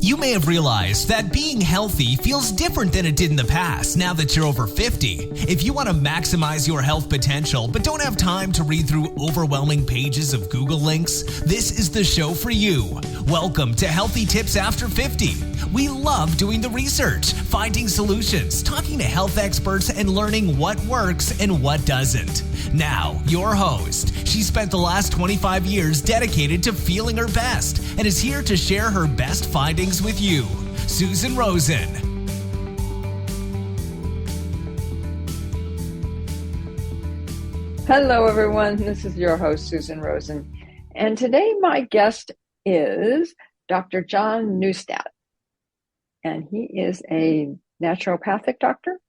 You may have realized that being healthy feels different than it did in the past now that you're over 50. If you want to maximize your health potential but don't have time to read through overwhelming pages of Google links, this is the show for you. Welcome to Healthy Tips After 50. We love doing the research, finding solutions, talking to health experts, and learning what works and what doesn't. Now, your host. She spent the last 25 years dedicated to feeling her best and is here to share her best findings with you, Susan Rosen. Hello, everyone. This is your host, Susan Rosen. And today my guest is Dr. John Neustadt. And he is a naturopathic doctor. Is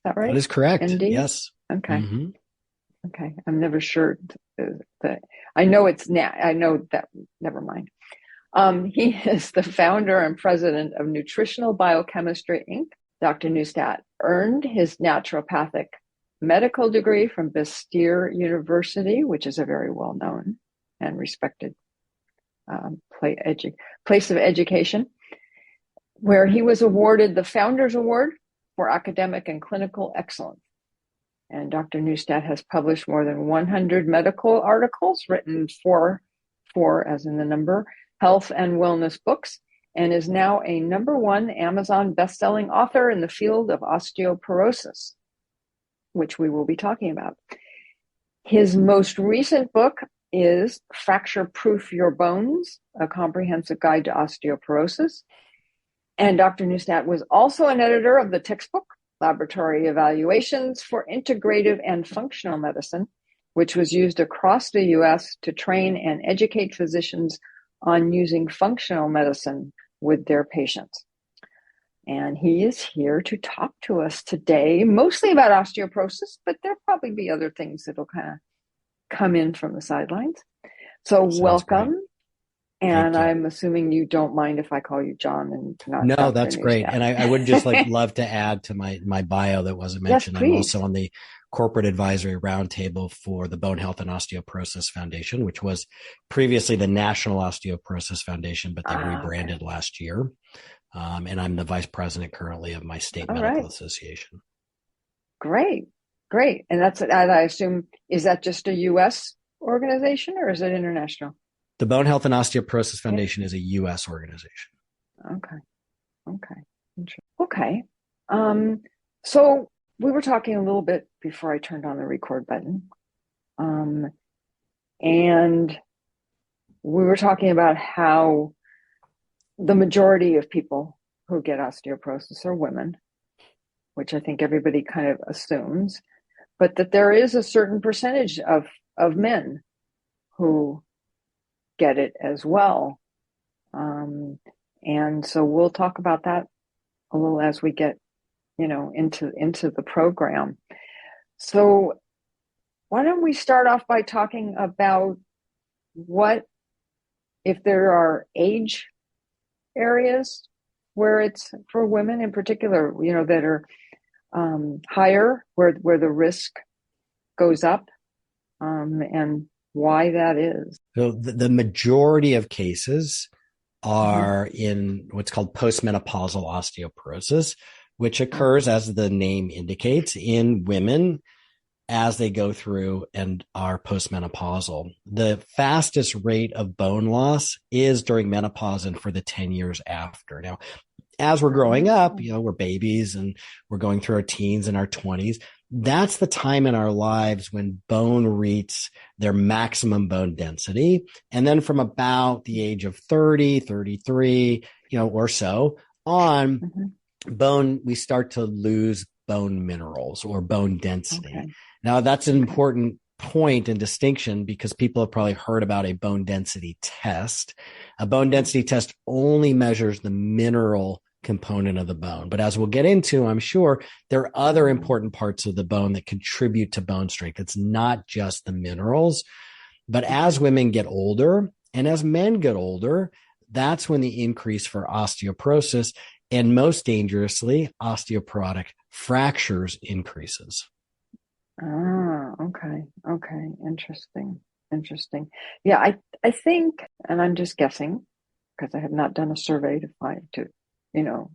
that right? That is correct. ND? Yes. Okay. Mm-hmm. Okay. I'm never sure that I know I know that. Never mind. He is the founder and president of Nutritional Biochemistry, Inc. Dr. Neustadt earned his naturopathic medical degree from Bastyr University, which is a very well-known and respected place of education, where he was awarded the Founders Award for Academic and Clinical Excellence. And Dr. Neustadt has published more than 100 medical articles, written four as in the number, health and wellness books, and is now a #1 Amazon best-selling author in the field of osteoporosis, which we will be talking about. His most recent book is Fracture Proof Your Bones, a comprehensive guide to osteoporosis. And Dr. Neustadt was also an editor of the textbook, Laboratory Evaluations for Integrative and Functional Medicine, which was used across the U.S. to train and educate physicians on using functional medicine with their patients. And he is here to talk to us today, mostly about osteoporosis, but there'll probably be other things that'll kind of come in from the sidelines. So welcome. Great. And I'm assuming you don't mind if I call you John and not No, Dr. that's great. Neustadt. And I would just love to add to my bio that wasn't mentioned. Yes, I'm also on the corporate advisory roundtable for the Bone Health and Osteoporosis Foundation, which was previously the National Osteoporosis Foundation, but they rebranded last year. And I'm the vice president currently of my state medical association. Great. And that's, I assume, is that just a U.S. organization or is it international? The Bone Health and Osteoporosis Foundation is a U.S. organization. Okay. So we were talking a little bit before I turned on the record button. And we were talking about how the majority of people who get osteoporosis are women, which I think everybody kind of assumes, but that there is a certain percentage of men who get it as well. And so we'll talk about that a little as we get, into the program. So why don't we start off by talking about what, if there are age areas where it's for women in particular, that are higher, where the risk goes up, and why that is. So the majority of cases are in what's called postmenopausal osteoporosis, which occurs, as the name indicates, in women as they go through and are postmenopausal. The fastest rate of bone loss is during menopause and for the 10 years after. Now, as we're growing up, we're babies and we're going through our teens and our 20s. That's the time in our lives when bone reaches their maximum bone density. And then from about the age of 30, 33, or so on, bone, we start to lose bone minerals or bone density. Okay. Now, that's an important point and distinction because people have probably heard about a bone density test. A bone density test only measures the mineral component of the bone. But as we'll get into, I'm sure there are other important parts of the bone that contribute to bone strength. It's not just the minerals. But as women get older and as men get older, that's when the increase for osteoporosis and most dangerously, osteoporotic fractures increases. Okay. Interesting. Yeah, I think, and I'm just guessing, because I have not done a survey you know,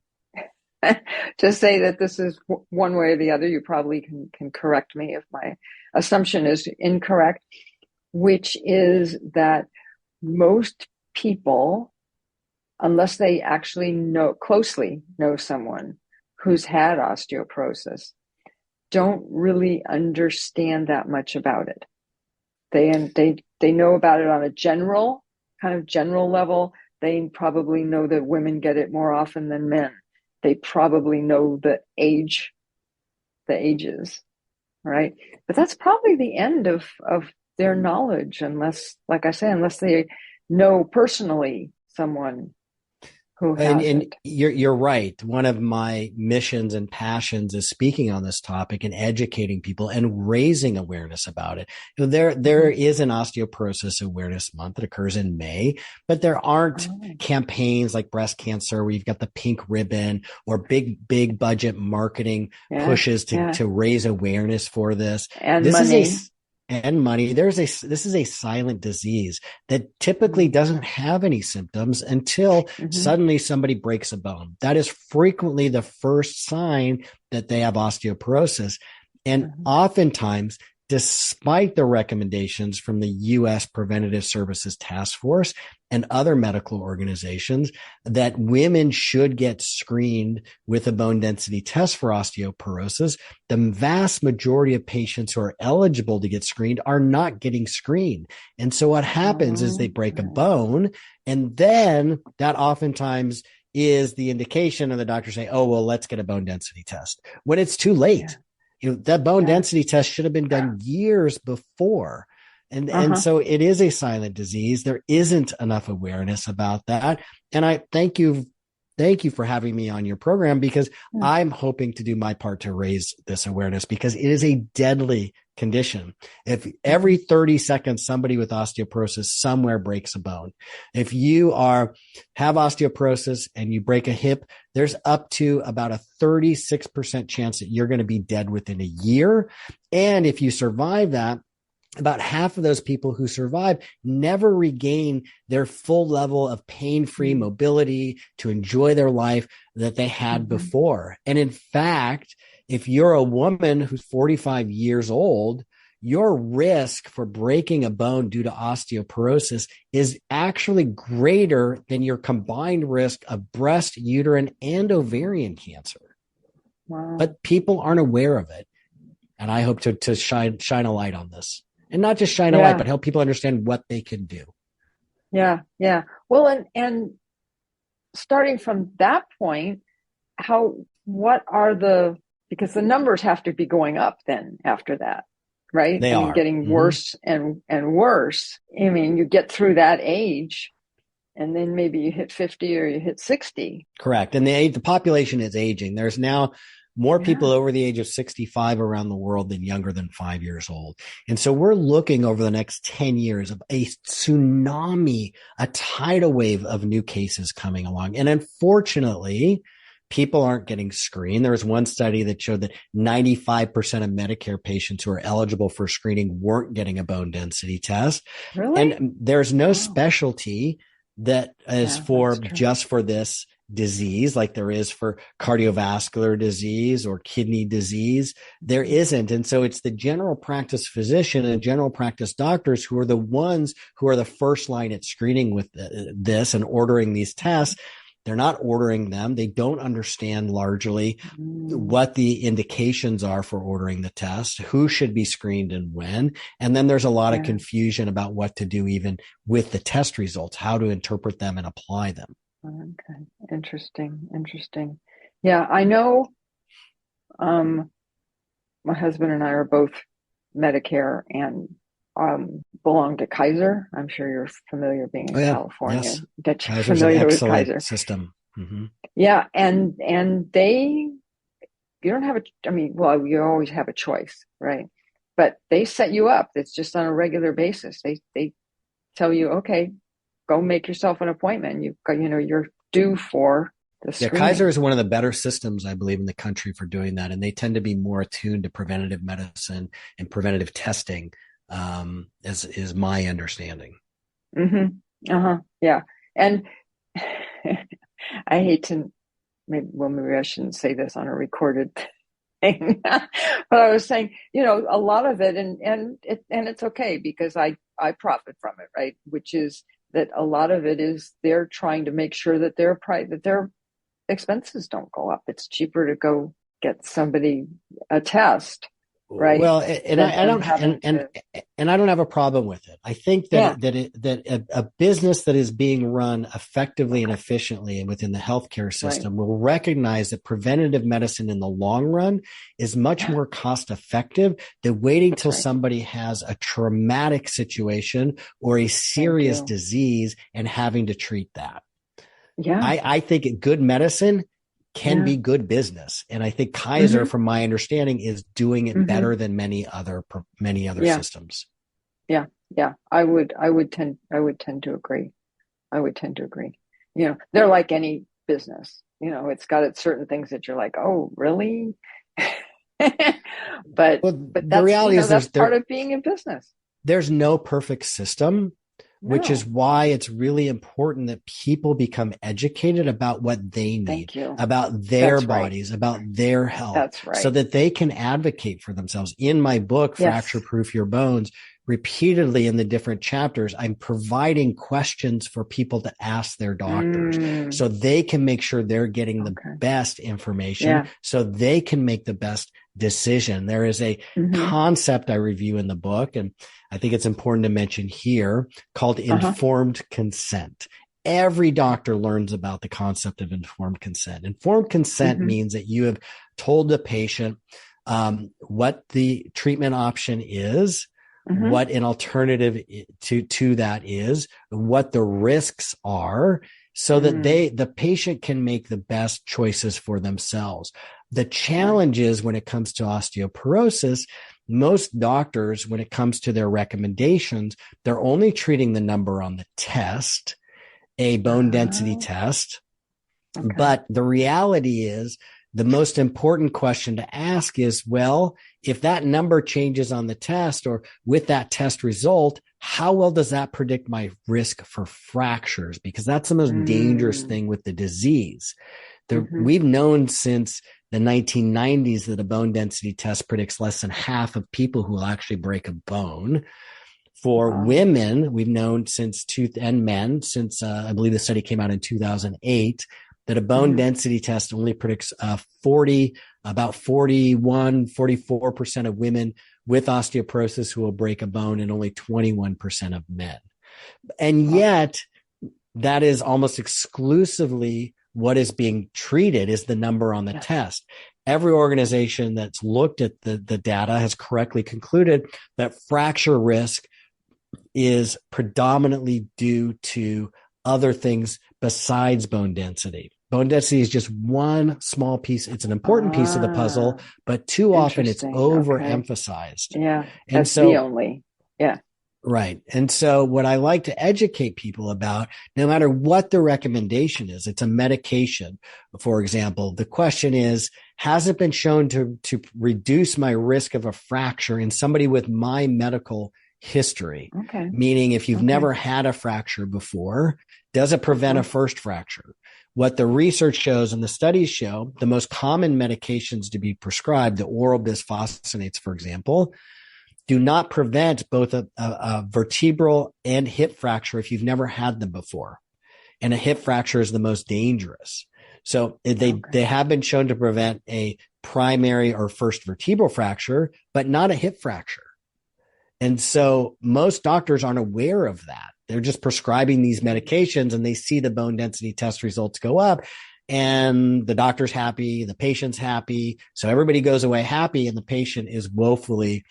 to say that this is one way or the other. You probably can correct me if my assumption is incorrect, which is that most people, unless they actually closely know someone who's had osteoporosis, don't really understand that much about it. They know about it on a general level. They probably know that women get it more often than men. They probably know the ages, right? But that's probably the end of their knowledge, unless, like I say, unless they know personally someone who has And it. you're right. One of my missions and passions is speaking on this topic and educating people and raising awareness about it. There is an osteoporosis awareness month that occurs in May, but there aren't campaigns like breast cancer where you've got the pink ribbon or big budget marketing pushes to raise awareness for this. And this money. Money. This is a silent disease that typically doesn't have any symptoms until suddenly somebody breaks a bone. That is frequently the first sign that they have osteoporosis. And oftentimes, despite the recommendations from the U.S. Preventative Services Task Force and other medical organizations that women should get screened with a bone density test for osteoporosis, the vast majority of patients who are eligible to get screened are not getting screened. And so what happens is they break a bone, and then that oftentimes is the indication of the doctor saying, oh, well, let's get a bone density test, when it's too late. That bone density test should have been done years before. And so it is a silent disease. There isn't enough awareness about that. And I thank you for having me on your program, because I'm hoping to do my part to raise this awareness, because it is a deadly condition. If every 30 seconds, somebody with osteoporosis somewhere breaks a bone. If you have osteoporosis and you break a hip, there's up to about a 36% chance that you're going to be dead within a year. And if you survive that, about half of those people who survive never regain their full level of pain-free mobility to enjoy their life that they had before. And in fact, if you're a woman who's 45 years old, your risk for breaking a bone due to osteoporosis is actually greater than your combined risk of breast, uterine, and ovarian cancer. Wow. But people aren't aware of it. And I hope to shine a light on this. And not just shine a light, but help people understand what they can do. Yeah. Well, and starting from that point, because the numbers have to be going up then after that, right? They are getting worse and worse. I mean, you get through that age, and then maybe you hit 50 or you hit 60. Correct. And the population is aging. There's now more people over the age of 65 around the world than younger than 5 years old. And so we're looking over the next 10 years of a tsunami, a tidal wave of new cases coming along. And unfortunately, people aren't getting screened. There was one study that showed that 95% of Medicare patients who are eligible for screening weren't getting a bone density test. Really? And there's no specialty that is just for this disease, like there is for cardiovascular disease or kidney disease. There isn't. And so it's the general practice physician and general practice doctors who are the ones who are the first line at screening with this and ordering these tests. They're not ordering them. They don't understand largely what the indications are for ordering the test, who should be screened and when. And then there's a lot of confusion about what to do even with the test results, how to interpret them and apply them. Okay. Interesting. Yeah, I know my husband and I are both Medicare and belong to Kaiser. I'm sure you're familiar being in California. Yes. That you're Kaiser's familiar an with excellent Kaiser system. Mm-hmm. Yeah, and you don't have you always have a choice, right? But they set you up. It's just on a regular basis. They tell you, okay, go make yourself an appointment. You're due for the screening. Kaiser is one of the better systems, I believe, in the country for doing that. And they tend to be more attuned to preventative medicine and preventative testing, is my understanding. Mm-hmm. Yeah. And I hate to, maybe I shouldn't say this on a recorded thing, but I was saying, a lot of it, and it's okay because I profit from it, right? Which is that a lot of it is they're trying to make sure that their expenses don't go up. It's cheaper to go get somebody a test, right? Well, and Than I them don't, having to, and I don't have a problem with it. I think that yeah, a business that is being run effectively and efficiently and within the healthcare right, system will recognize that preventative medicine in the long run is much yeah, more cost effective than waiting that's till right. somebody has a traumatic situation or a Thank serious you. disease and having to treat that. Yeah, I think good medicine can yeah, be good business. And I think Kaiser, mm-hmm, from my understanding, is doing it mm-hmm, better than many other yeah, systems. yeah, yeah. I would tend to agree. I would tend to agree. They're like any business. It's got its certain things that you're like, oh, really? but Well, but the that's reality is that's part of being in business. there's no perfect system, which is No, why it's really important that people become educated about what they need, thank you. about their That's right. bodies, about their health, That's so right. that they can advocate for themselves. In my book, Fracture Yes. Proof Your Bones, repeatedly in the different chapters, I'm providing questions for people to ask their doctors Mm, so they can make sure they're getting the okay. best information Yeah. so they can make the best decision. There is a Mm-hmm. concept I review in the book, and I think it's important to mention here, called Uh-huh. informed consent. Every doctor learns about the concept of informed consent. Informed consent Mm-hmm. means that you have told the patient what the treatment option is, Mm-hmm. what an alternative to that is, what the risks are, so that Mm, the patient can make the best choices for themselves. The right. challenge is when it comes to osteoporosis, most doctors, when it comes to their recommendations, they're only treating the number on the test, a bone density Oh, test. okay. But the reality is, the most important question to ask is, well, if that number changes on the test or with that test result, how well does that predict my risk for fractures? Because that's the most dangerous Mm, thing with the disease. mm-hmm. We've known since the 1990s that a bone density test predicts less than half of people who will actually break a bone. For Wow. women, we've known and men since I believe the study came out in 2008, that a bone Mm-hmm. density test only predicts 40, about 41, 44% of women with osteoporosis who will break a bone, and only 21% of men. And Wow. yet, that is almost exclusively what is being treated is the number on the Yes. test. Every organization that's looked at the data has correctly concluded that fracture risk is predominantly due to other things besides bone density. Bone density is just one small piece. It's an important piece of the puzzle, Ah, but too often it's interesting. Okay. overemphasized. Yeah. And As the so, only. Yeah. right. And so what I like to educate people about, no matter what the recommendation is, it's a medication. For example, the question is, has it been shown to reduce my risk of a fracture in somebody with my medical history? Okay. Meaning, if you've Okay. never had a fracture before, does it prevent a Uh-huh. first fracture? What the research shows and the studies show, the most common medications to be prescribed, the oral bisphosphonates, for example, do not prevent both a vertebral and hip fracture if you've never had them before. And a hip fracture is the most dangerous. So Okay. they have been shown to prevent a primary or first vertebral fracture, but not a hip fracture. And so most doctors aren't aware of that. They're just prescribing these medications and they see the bone density test results go up, and the doctor's happy, the patient's happy. So everybody goes away happy, and the patient is woefully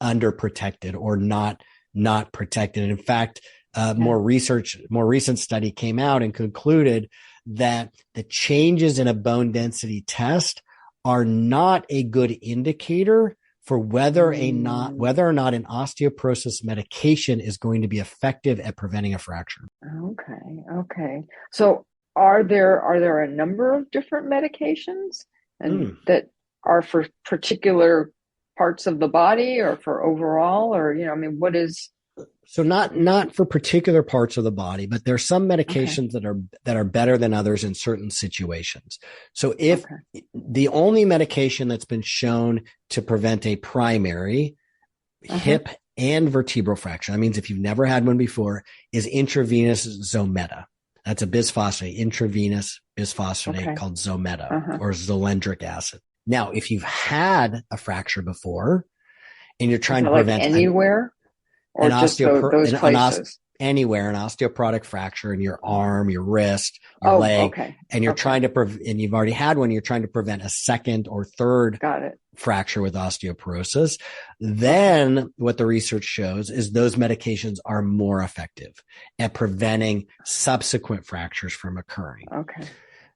underprotected or not protected. And in fact, Yeah. more recent study came out and concluded that the changes in a bone density test are not a good indicator for whether Mm, or not an osteoporosis medication is going to be effective at preventing a fracture. okay. Okay. So are there a number of different medications and Mm. that are for particular parts of the body or for overall or I mean what is So not for particular parts of the body, but there's some medications that are better than others in certain situations. So if the only medication that's been shown to prevent a primary hip and vertebral fracture, that means if you've never had one before, is intravenous Zometa. That's a bisphosphonate, intravenous bisphosphonate called Zometa or zolendric acid. Now, if you've had a fracture before and you're trying to prevent anywhere or just those places, anywhere, an osteoporotic fracture in your arm, your wrist, your leg, and you're trying to and you've already had one, you're trying to prevent a second or third fracture with osteoporosis, then what the research shows is those medications are more effective at preventing subsequent fractures from occurring.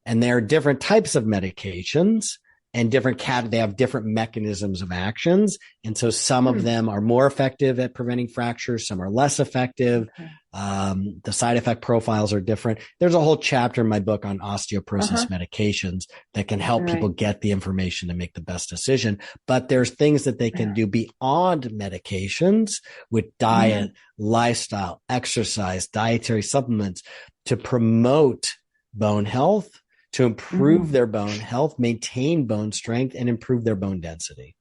And there are different types of medications and they have different mechanisms of actions. And so some of them are more effective at preventing fractures. Some are less effective. The side effect profiles are different. There's a whole chapter in my book on osteoporosis medications that can help people get the information to make the best decision. But there's things that they can do beyond medications with diet, lifestyle, exercise, dietary supplements to promote bone health, to improve their bone health, maintain bone strength, and improve their bone density.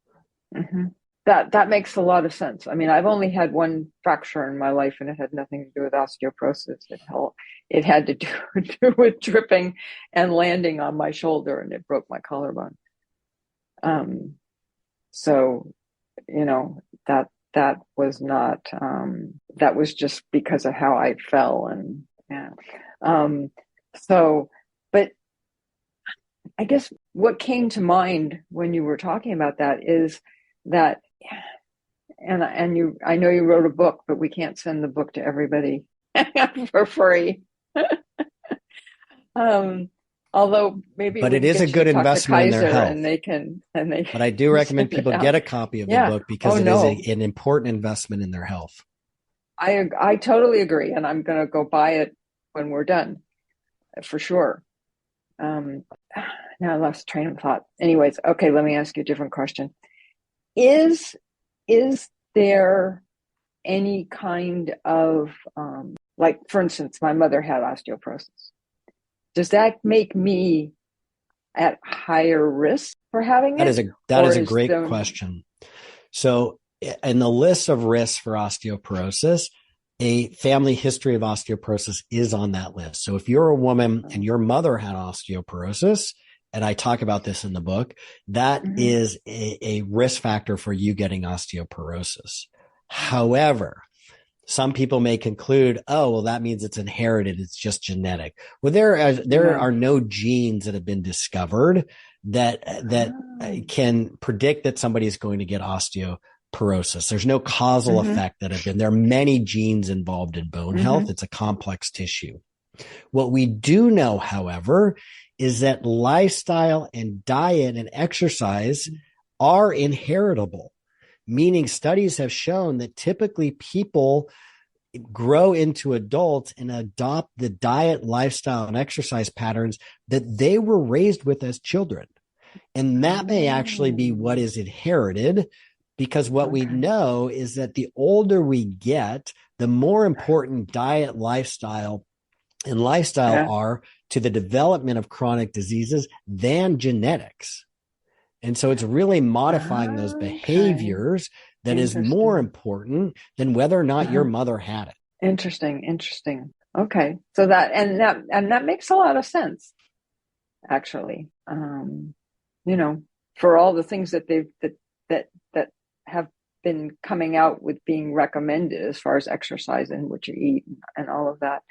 That makes a lot of sense. I mean, I've only had one fracture in my life, and it had nothing to do with osteoporosis. It had to do with tripping and landing on my shoulder, and it broke my collarbone. So, that was not, that was just because of how I fell. But I guess what came to mind when you were talking about that is that, I know you wrote a book, but we can't send the book to everybody for free. Although maybe, but it is a good investment in their health. But I do recommend people get a copy of the book because it is an important investment in their health. I totally agree, and I'm going to go buy it when we're done, for sure. Now I lost train of thought. Anyways, okay, let me ask you a different question. Is there any kind of, like, for instance, my mother had osteoporosis. Does that make me at higher risk for having it? That is a great question. So in the list of risks for osteoporosis, a family history of osteoporosis is on that list. So if you're a woman and your mother had osteoporosis, and I talk about this in the book, that is a risk factor for you getting osteoporosis. However, some people may conclude, oh, well, that means it's inherited. It's just genetic. Well, there are no genes that have been discovered that can predict that somebody is going to get osteoporosis. There's no causal effect that have been. There are many genes involved in bone health. It's a complex tissue. What we do know, however, is that lifestyle and diet and exercise are inheritable, meaning studies have shown that typically people grow into adults and adopt the diet, lifestyle, and exercise patterns that they were raised with as children. And that may actually be what is inherited, because what we know is that the older we get, the more important diet, lifestyle are to the development of chronic diseases than genetics. And so it's really modifying those behaviors that is more important than whether or not your mother had it. Interesting. Okay. So that makes a lot of sense, actually. For all the things that that have been coming out with being recommended as far as exercise and what you eat and all of that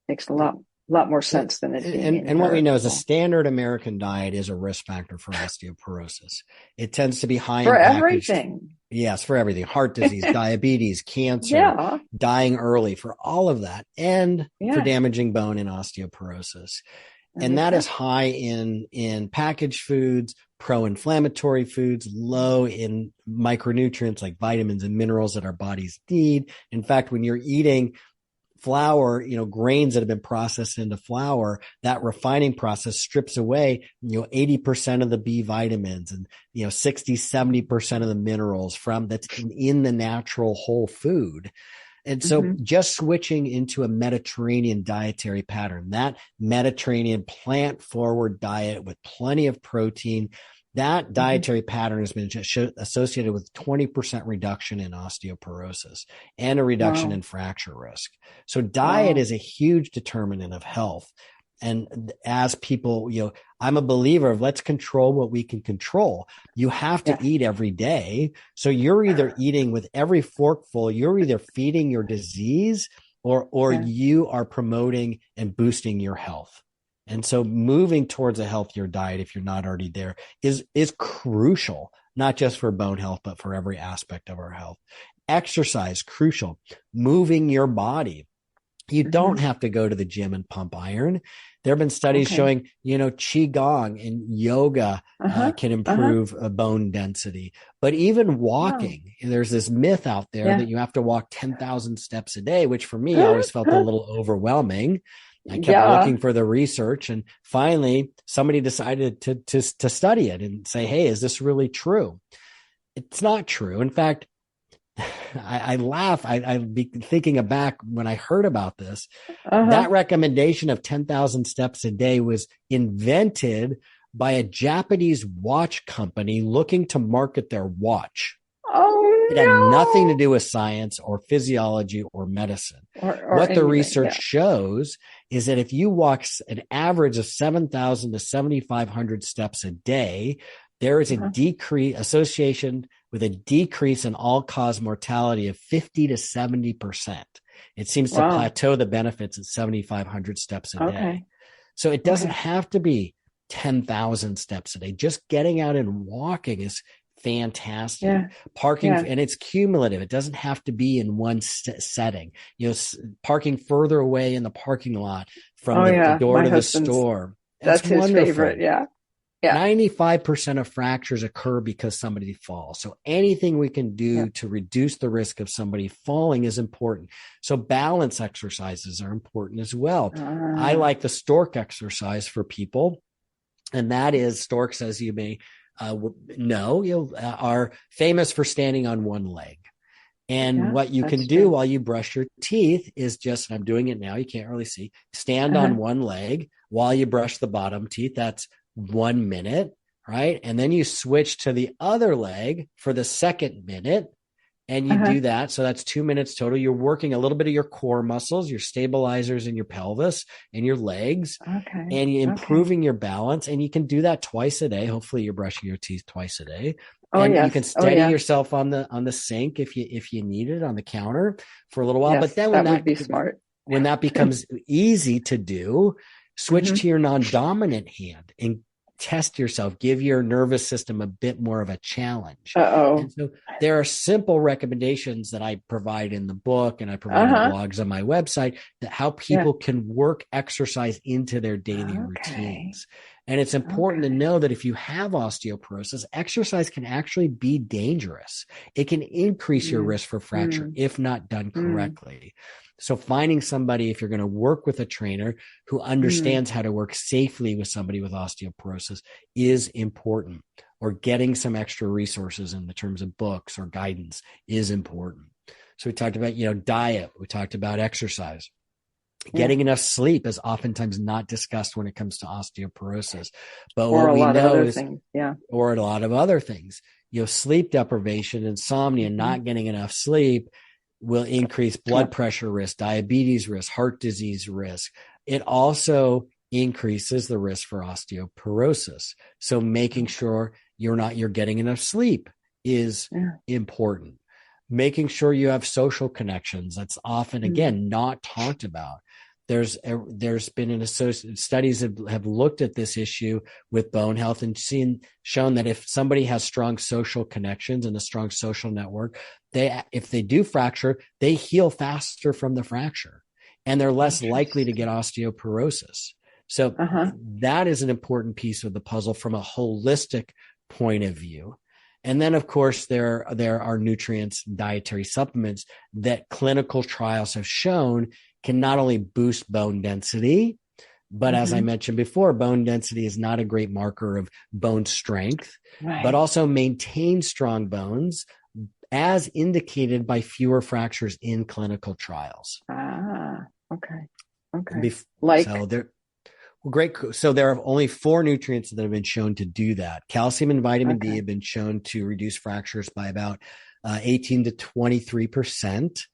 makes a lot more sense than it being. And what we know is a standard American diet is a risk factor for osteoporosis. It tends to be high for in everything. Yes, for everything: heart disease, diabetes, cancer, dying early, for all of that, and for damaging bone and osteoporosis. And that is high in packaged foods, pro-inflammatory foods, low in micronutrients like vitamins and minerals that our bodies need. In fact, when you're eating flour, grains that have been processed into flour, that refining process strips away, 80% of the B vitamins and, 60, 70% of the minerals that's in the natural whole food. And so just switching into a Mediterranean dietary pattern, that Mediterranean plant forward diet with plenty of protein, that dietary pattern has been associated with 20% reduction in osteoporosis and a reduction in fracture risk. So diet is a huge determinant of health. And as people, I'm a believer of let's control what we can control. You have to eat every day. So you're either eating with every forkful, you're either feeding your disease or you are promoting and boosting your health. And so moving towards a healthier diet, if you're not already there, is crucial, not just for bone health, but for every aspect of our health. Exercise, crucial. Moving your body. You don't have to go to the gym and pump iron. There have been studies showing, Qigong and yoga can improve bone density. But even walking, there's this myth out there that you have to walk 10,000 steps a day, which for me always felt a little overwhelming. I kept looking for the research, and finally somebody decided to study it and say, hey, is this really true? It's not true. In fact, I laugh. I'd be thinking back when I heard about this. That recommendation of 10,000 steps a day was invented by a Japanese watch company looking to market their watch. It had nothing to do with science or physiology or medicine. Or what the research shows is that if you walk an average of 7,000 to 7,500 steps a day, there is a association with a decrease in all-cause mortality of 50 to 70%. It seems to plateau the benefits at 7,500 steps a day. So it doesn't have to be 10,000 steps a day. Just getting out and walking is fantastic. Parking, and it's cumulative. It doesn't have to be in one setting. Parking further away in the parking lot from the door to the store. That's his wonderful. Favorite. Yeah. 95% of fractures occur because somebody falls. So anything we can do to reduce the risk of somebody falling is important. So balance exercises are important as well. I like the stork exercise for people. And that is, storks, as you may know, are famous for standing on one leg. And what you can do while you brush your teeth is just, and I'm doing it now, you can't really see, stand on one leg while you brush the bottom teeth. That's 1 minute, right? And then you switch to the other leg for the second minute, and you do that. So that's 2 minutes total. You're working a little bit of your core muscles, your stabilizers in your pelvis and your legs, and you're improving your balance. And you can do that twice a day. Hopefully you're brushing your teeth twice a day. You can steady yourself on the sink if you need it, on the counter for a little while. But then that would be smart. When that becomes easy to do, switch to your non-dominant hand and test yourself. Give your nervous system a bit more of a challenge. And so there are simple recommendations that I provide in the book, and I provide in blogs on my website, that how people can work exercise into their daily routines. And it's important to know that if you have osteoporosis, exercise can actually be dangerous. It can increase your risk for fracture if not done correctly. So finding somebody, if you're going to work with a trainer who understands how to work safely with somebody with osteoporosis, is important. Or getting some extra resources in the terms of books or guidance is important. So we talked about, diet. We talked about exercise. Getting enough sleep is oftentimes not discussed when it comes to osteoporosis. But what we know is, or a lot of other things, sleep deprivation, insomnia, not getting enough sleep will increase blood pressure risk, diabetes risk, heart disease risk. It also increases the risk for osteoporosis. So making sure you're getting enough sleep is important. Making sure you have social connections. That's often, again, not talked about. There's been studies have looked at this issue with bone health and shown that if somebody has strong social connections and a strong social network, if they do fracture, they heal faster from the fracture, and they're less likely to get osteoporosis. So that is an important piece of the puzzle from a holistic point of view. And then, of course, there are nutrients, dietary supplements that clinical trials have shown can not only boost bone density, but as I mentioned before, bone density is not a great marker of bone strength, but also maintain strong bones as indicated by fewer fractures in clinical trials. Okay. Like, so there, well, great. So there are only 4 nutrients that have been shown to do that. Calcium and vitamin D have been shown to reduce fractures by about 18 to 23%.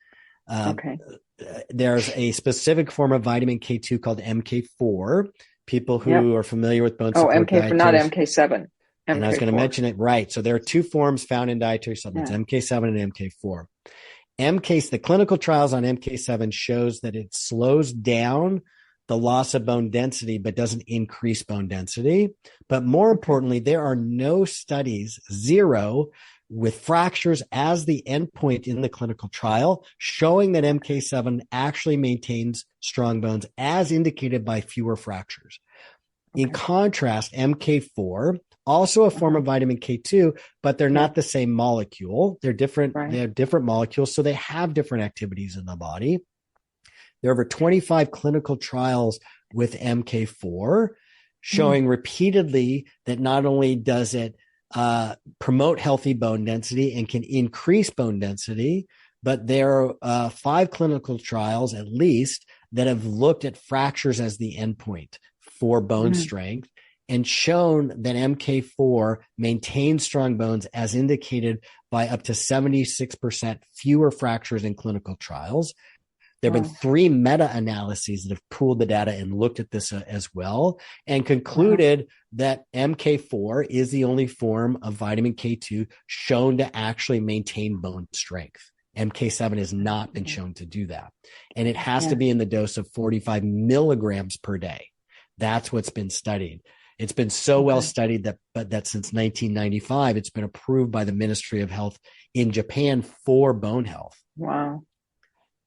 There's a specific form of vitamin K2 called MK4. People who are familiar with bone support MK4, not MK7. And I was going to mention it, right. So there are 2 forms found in dietary supplements, MK7 and MK4. The clinical trials on MK7 shows that it slows down the loss of bone density, but doesn't increase bone density. But more importantly, there are no studies, 0, with fractures as the endpoint in the clinical trial, showing that MK7 actually maintains strong bones as indicated by fewer fractures. In contrast, MK4, also a form of vitamin K2, but they're not the same molecule. They're different. They have different molecules, so they have different activities in the body. There are over 25 clinical trials with MK4 showing repeatedly that not only does it promote healthy bone density and can increase bone density, but there are 5 clinical trials at least that have looked at fractures as the endpoint for bone strength and shown that MK4 maintains strong bones as indicated by up to 76% fewer fractures in clinical trials. There have been 3 meta-analyses that have pooled the data and looked at this as well and concluded that MK4 is the only form of vitamin K2 shown to actually maintain bone strength. MK7 has not been shown to do that. And it has to be in the dose of 45 milligrams per day. That's what's been studied. It's been so well studied that since 1995, it's been approved by the Ministry of Health in Japan for bone health. Wow.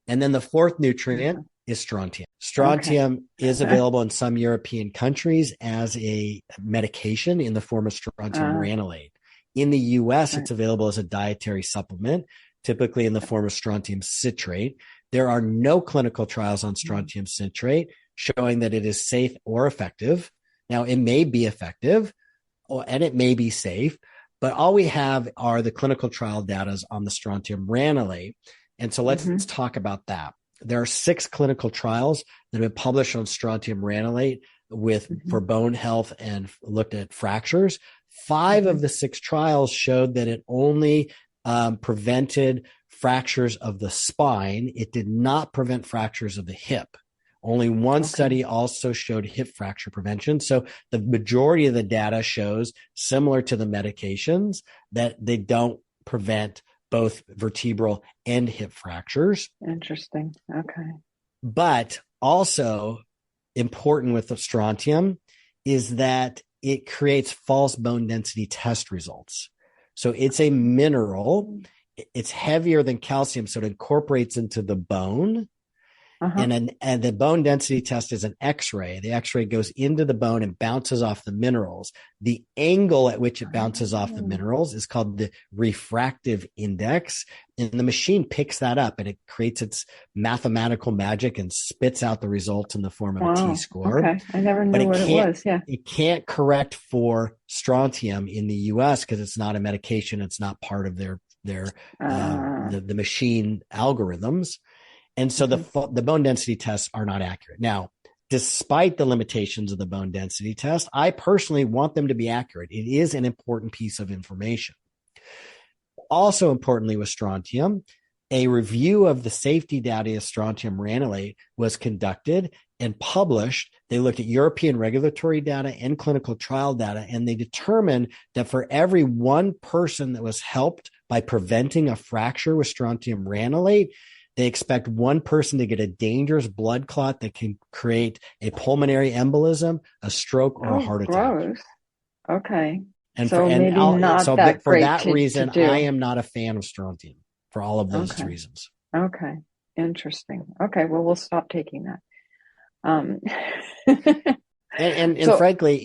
And then the 4th nutrient is strontium. Strontium is available in some European countries as a medication in the form of strontium ranelate. In the US, it's available as a dietary supplement, typically in the form of strontium citrate. There are no clinical trials on strontium citrate showing that it is safe or effective. Now, it may be effective and it may be safe, but all we have are the clinical trial data on the strontium ranelate. And so let's talk about that. There are 6 clinical trials that have been published on strontium ranelate for bone health and looked at fractures. 5 of the 6 trials showed that it only prevented fractures of the spine. It did not prevent fractures of the hip. Only one study also showed hip fracture prevention. So the majority of the data shows, similar to the medications, that they don't prevent both vertebral and hip fractures. Interesting. Okay. But also important with the strontium is that it creates false bone density test results. So it's a mineral. It's heavier than calcium, so it incorporates into the bone. And the bone density test is an X-ray. The X-ray goes into the bone and bounces off the minerals. The angle at which it bounces off the minerals is called the refractive index. And the machine picks that up and it creates its mathematical magic and spits out the results in the form of a T-score. Okay. I never knew what it was. Yeah. It can't correct for strontium in the US because it's not a medication. It's not part of the machine algorithms. And so the bone density tests are not accurate. Now, despite the limitations of the bone density test, I personally want them to be accurate. It is an important piece of information. Also importantly with strontium, a review of the safety data of strontium ranelate was conducted and published. They looked at European regulatory data and clinical trial data, and they determined that for every 1 person that was helped by preventing a fracture with strontium ranelate, they expect 1 person to get a dangerous blood clot that can create a pulmonary embolism, a stroke, or a heart attack. Gross. Okay. And so for that reason, I am not a fan of strontium for all of those reasons. Okay. Interesting. Okay. Well, we'll stop taking that. And frankly,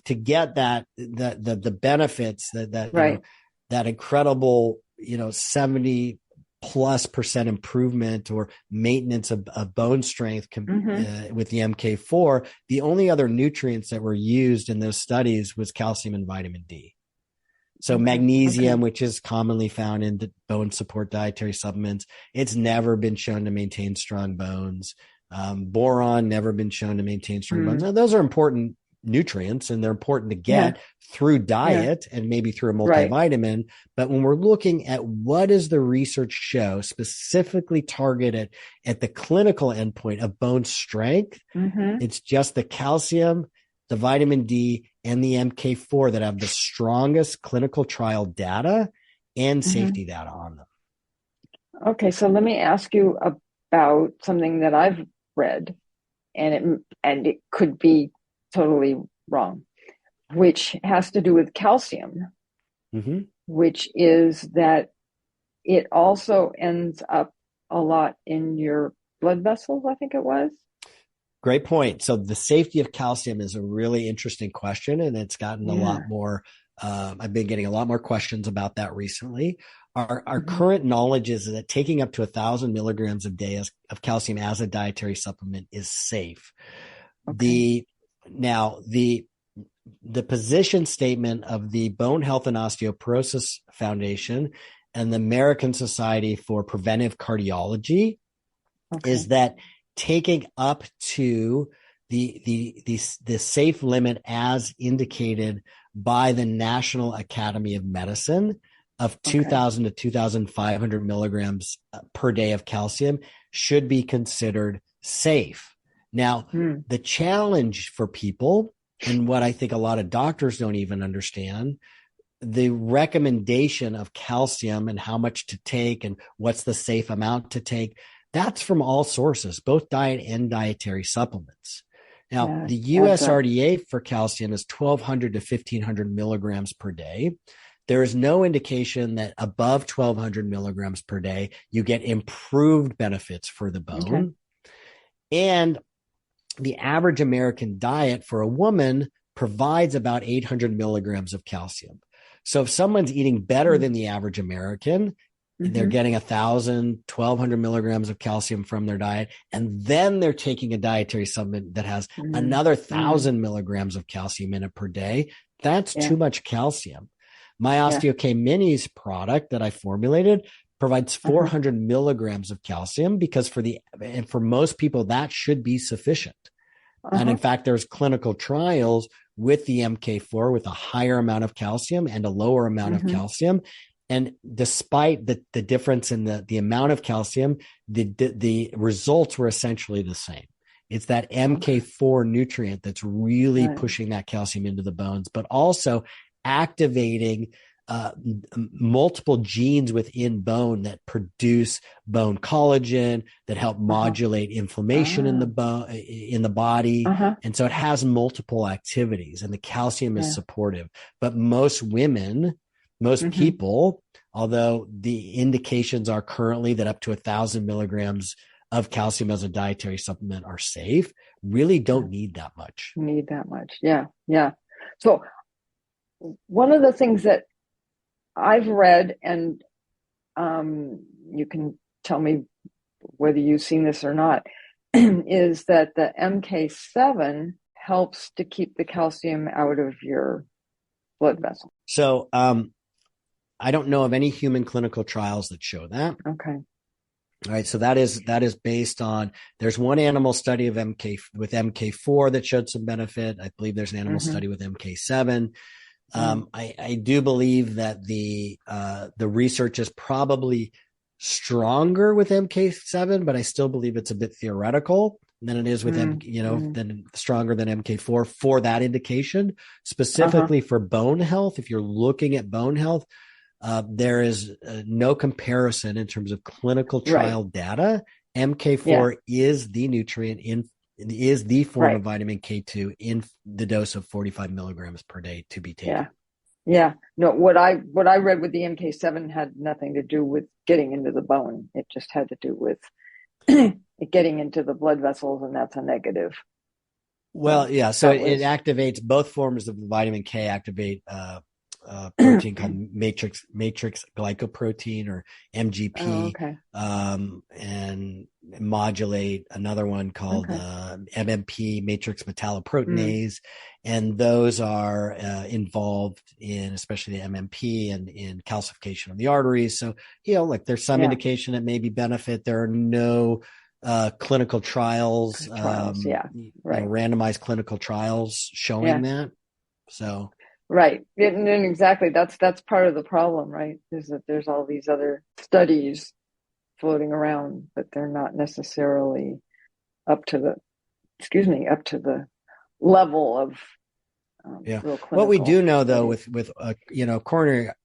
to get the benefits that incredible, 70+% improvement or maintenance of bone strength with the MK4, the only other nutrients that were used in those studies was calcium and vitamin D. So Okay. magnesium, Okay. which is commonly found in bone support dietary supplements, it's never been shown to maintain strong bones. Boron, never been shown to maintain strong bones. Mm. Now, those are important nutrients and they're important to Yeah. get through Yeah. diet and maybe through a Right. multivitamin. But when we're looking at what does the research show specifically targeted at the clinical endpoint of bone strength, Mm-hmm. it's just the calcium, the vitamin D, and the MK4 that have the strongest clinical trial data and Mm-hmm. safety data on them. Okay. So let me ask you about something that I've read, and it could be totally wrong, which has to do with calcium, Mm-hmm. which is that it also ends up a lot in your blood vessels, I think it was. Great point. So the safety of calcium is a really interesting question, and it's gotten a Yeah. lot more. I've been getting a lot more questions about that recently. Our Mm-hmm. current knowledge is that taking up to 1,000 milligrams a day of calcium as a dietary supplement is safe. Okay. The position statement of the Bone Health and Osteoporosis Foundation and the American Society for Preventive Cardiology Okay. is that taking up to the safe limit as indicated by the National Academy of Medicine of 2,000 to 2,500 milligrams per day of calcium should be considered safe. Now, the challenge for people, and what I think a lot of doctors don't even understand, the recommendation of calcium and how much to take and what's the safe amount to take, that's from all sources, both diet and dietary supplements. Now, the USRDA for calcium is 1,200 to 1,500 milligrams per day. There is no indication that above 1,200 milligrams per day, you get improved benefits for the bone. Okay. And the average American diet for a woman provides about 800 milligrams of calcium. So if someone's eating better than the average American, they're getting 1,000, 1,200 milligrams of calcium from their diet, and then they're taking a dietary supplement that has another 1,000 milligrams of calcium in it per day. That's too much calcium. My OsteoK Minis product that I formulated provides 400 milligrams of calcium because for most people, that should be sufficient. And in fact, there's clinical trials with the MK4 with a higher amount of calcium and a lower amount of calcium. And despite the difference in the amount of calcium, the results were essentially the same. It's that MK4 nutrient that's really pushing that calcium into the bones, but also activating multiple genes within bone that produce bone collagen, that help modulate inflammation in the body. And so it has multiple activities, and the calcium is supportive. But most women, most people, although the indications are currently that up to 1,000 milligrams of calcium as a dietary supplement are safe, really don't need that much. Need that much. Yeah. Yeah. So one of the things that I've read, and you can tell me whether you've seen this or not, is that the MK7 helps to keep the calcium out of your blood vessel. So I don't know of any human clinical trials that show that. Okay. All right. So that is based on, there's one animal study of MK4 that showed some benefit. I believe there's an animal study with MK7. I do believe that the research is probably stronger with MK7, but I still believe it's a bit theoretical than it is with than stronger than MK4 for that indication, specifically for bone health. If you're looking at bone health, there is no comparison in terms of clinical trial data. MK4 is the nutrient is the form of vitamin K2 in the dose of 45 milligrams per day to be taken. Yeah. No, what I read with the MK7 had nothing to do with getting into the bone. It just had to do with it getting into the blood vessels, and that's a negative. Well, yeah. So it activates both forms of the vitamin K, activate protein called matrix glycoprotein, or MGP, Oh, okay. and modulate another one called MMP, matrix metalloproteinase. And those are involved in, especially the MMP, and in calcification of the arteries. So, like there's some indication that maybe benefit. There are no clinical trials, randomized clinical trials showing that. So, right. And exactly. That's part of the problem, right? Is that there's all these other studies floating around, but they're not necessarily up to the level of real clinical. What we do know, though, with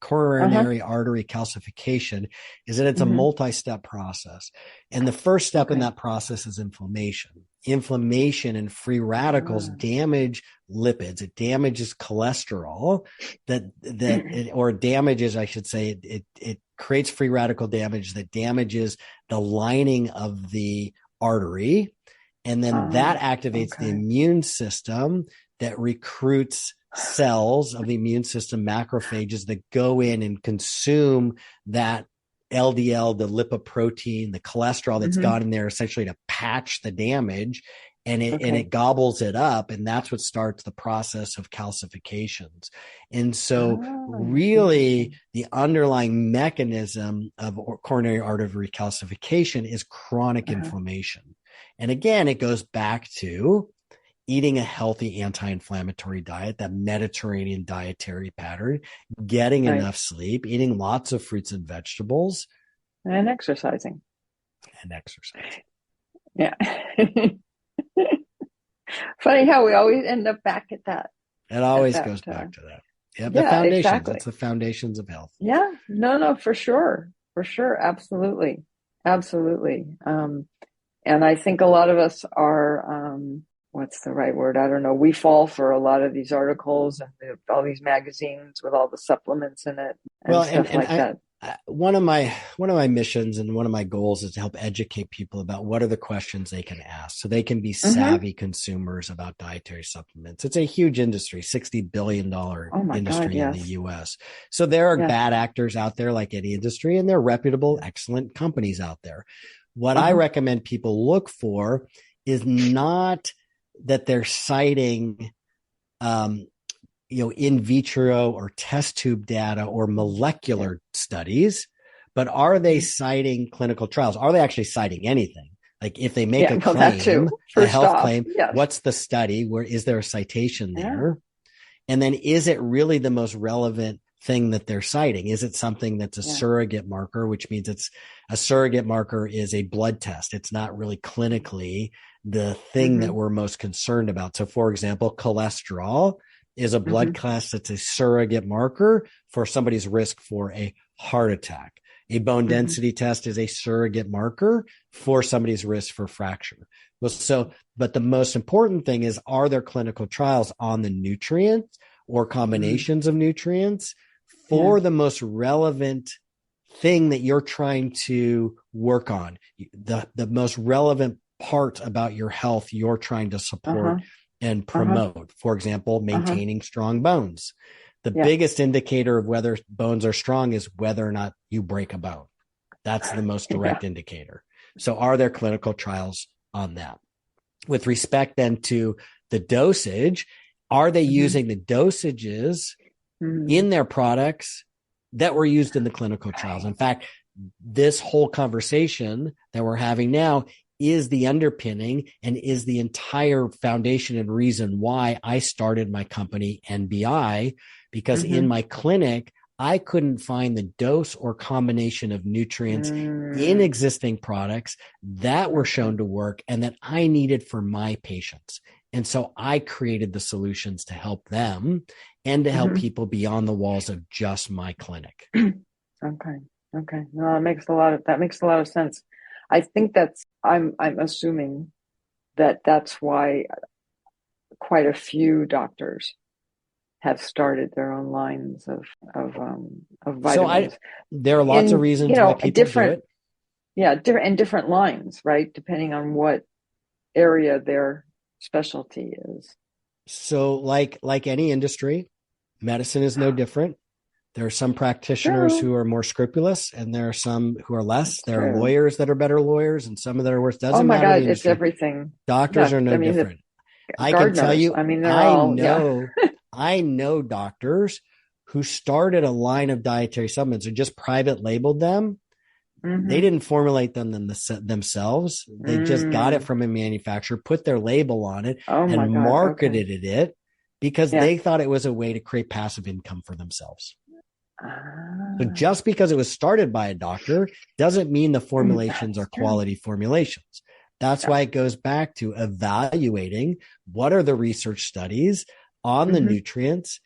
coronary artery calcification, is that it's a multi-step process, and the first step in that process is inflammation. Inflammation and free radicals damage lipids. It damages cholesterol. Or damages, I should say, it creates free radical damage that damages the lining of the artery, and then that activates the immune system that recruits cells of the immune system, macrophages, that go in and consume that LDL, the lipoprotein, the cholesterol that's gone in there, essentially to patch the damage, and it gobbles it up, and that's what starts the process of calcifications. And so really the underlying mechanism of coronary artery calcification is chronic inflammation. And again, it goes back to eating a healthy anti-inflammatory diet, that Mediterranean dietary pattern, getting enough sleep, eating lots of fruits and vegetables. And exercising. Yeah. Funny how we always end up back at that. It always goes back to that. Yeah, the foundations. Exactly. It's the foundations of health. Yeah. No, for sure. For sure. Absolutely. Absolutely. And I think a lot of us are, what's the right word? I don't know. We fall for a lot of these articles and all these magazines with all the supplements in it and stuff like that. One of my missions and one of my goals is to help educate people about what are the questions they can ask, so they can be savvy consumers about dietary supplements. It's a huge industry, $60 billion industry in the US. So there are bad actors out there, like any industry, and there are reputable, excellent companies out there. What I recommend people look for is not that they're citing, in vitro or test tube data or molecular studies, but are they citing clinical trials? Are they actually citing anything? Like if they make a claim, a health claim, what's the study? Where is there a citation there? And then is it really the most relevant thing that they're citing? Is it something that's a surrogate marker, which means a surrogate marker is a blood test. It's not really clinically the thing that we're most concerned about. So for example, cholesterol is a blood class that's a surrogate marker for somebody's risk for a heart attack. A bone density test is a surrogate marker for somebody's risk for fracture. But the most important thing is, are there clinical trials on the nutrients or combinations of nutrients for the most relevant thing that you're trying to work on, the most relevant part about your health you're trying to support and promote? For example, maintaining strong bones. The biggest indicator of whether bones are strong is whether or not you break a bone. That's the most direct indicator. So are there clinical trials on that? With respect then to the dosage, are they using the dosages in their products that were used in the clinical trials? In fact, this whole conversation that we're having now is the underpinning and is the entire foundation and reason why I started my company, NBI, because in my clinic, I couldn't find the dose or combination of nutrients in existing products that were shown to work and that I needed for my patients. And so I created the solutions to help them and to help people beyond the walls of just my clinic. Okay. No, that makes a lot of sense. I think I'm assuming that's why quite a few doctors have started their own lines of vitamins. So there are lots of reasons why people do it. Yeah, different lines, right? Depending on what area their specialty is. So like any industry, medicine is no different. There are some practitioners who are more scrupulous, and there are some who are less. It's there are true. lawyers that are better lawyers, and some that are worse. Doesn't Oh my matter God, the it's industry. everything. Doctors Yeah, are no I mean, different. I can gardeners. tell you, I mean, they're I all, know, I know doctors who started a line of dietary supplements and just private labeled them. Mm-hmm. They didn't formulate them themselves. They just got it from a manufacturer, put their label on it, and marketed it because they thought it was a way to create passive income for themselves. So just because it was started by a doctor doesn't mean the formulations are quality formulations. That's why it goes back to evaluating what are the research studies on the nutrients,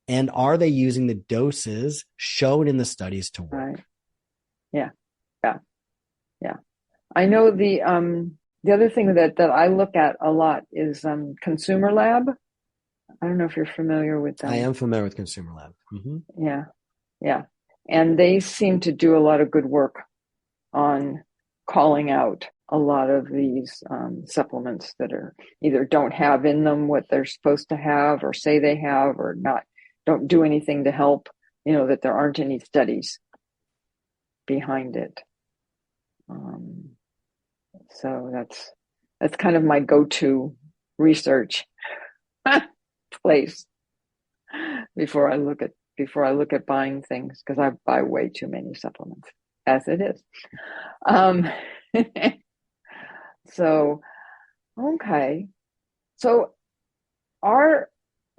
and are they using the doses shown in the studies to work? Right. Yeah. I know the other thing that I look at a lot is Consumer Lab. I don't know if you're familiar with them. I am familiar with Consumer Lab. Mm-hmm. Yeah. And they seem to do a lot of good work on calling out a lot of these supplements that are either don't have in them what they're supposed to have, or say they have, or don't do anything to help, that there aren't any studies behind it. So that's kind of my go-to research place before I look at buying things, because I buy way too many supplements as it is. So, okay. So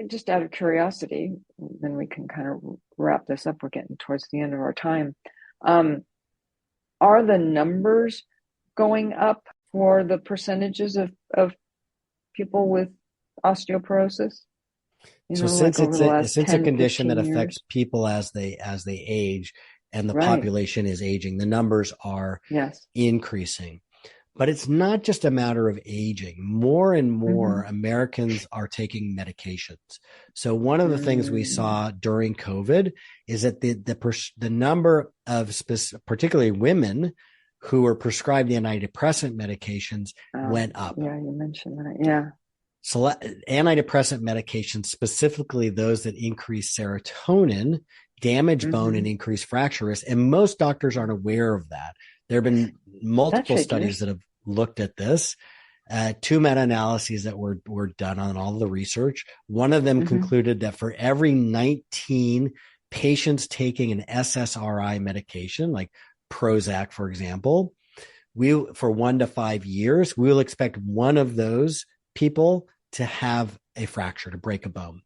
just out of curiosity, then we can kind of wrap this up. We're getting towards the end of our time. Are the numbers going up for the percentages of people with osteoporosis? So since it's a condition that affects people as they age, and the population is aging, the numbers are increasing. But it's not just a matter of aging. More and more Americans are taking medications. So one of the things we saw during COVID is that the number of particularly women who were prescribed antidepressant medications went up. Yeah, you mentioned that. Yeah. So antidepressant medications, specifically those that increase serotonin, damage bone and increase fracture risk. And most doctors aren't aware of that. There have been multiple studies that have looked at this. 2 meta-analyses that were done on all the research. One of them concluded that for every 19 patients taking an SSRI medication, like Prozac, for example, for 1 to 5 years, we will expect one of those people to have a fracture, to break a bone.